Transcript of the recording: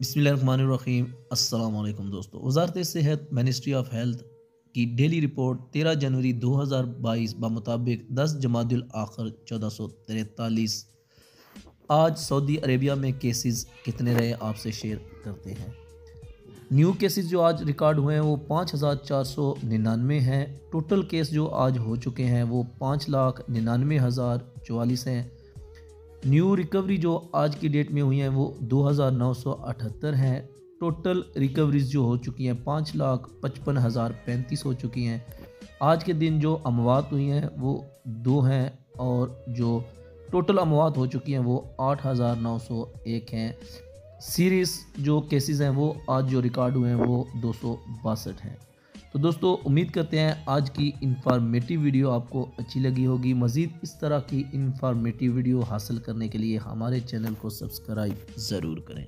बिस्मिल्लाहिर्रहमानिर्रहीम। अस्सलाम वालेकुम दोस्तों। वज़ारत सेहत मिनिस्ट्री ऑफ हेल्थ की डेली रिपोर्ट 13 जनवरी 2022 बमुताबिक 10 जमादुल आखिर 1443। आज सऊदी अरेबिया में केसेस कितने रहे आपसे शेयर करते हैं। न्यू केसेस जो आज रिकॉर्ड हुए हैं वो 5499 हैं। टोटल केस जो आज हो चुके हैं वो 5,99,044 हैं। न्यू रिकवरी जो आज की डेट में हुई हैं वो 2978 हैं। टोटल रिकवरीज जो हो चुकी हैं 5,55,035 हो चुकी हैं। आज के दिन जो अमवात हुई हैं वो 2 हैं और जो टोटल अमवात हो चुकी हैं वो 8,901 हैं। सीरियस जो केसेस हैं वो आज जो रिकॉर्ड हुए हैं वो 262 हैं। तो दोस्तों उम्मीद करते हैं आज की इंफॉर्मेटिव वीडियो आपको अच्छी लगी होगी। मज़ीद इस तरह की इंफॉर्मेटिव वीडियो हासिल करने के लिए हमारे चैनल को सब्सक्राइब ज़रूर करें।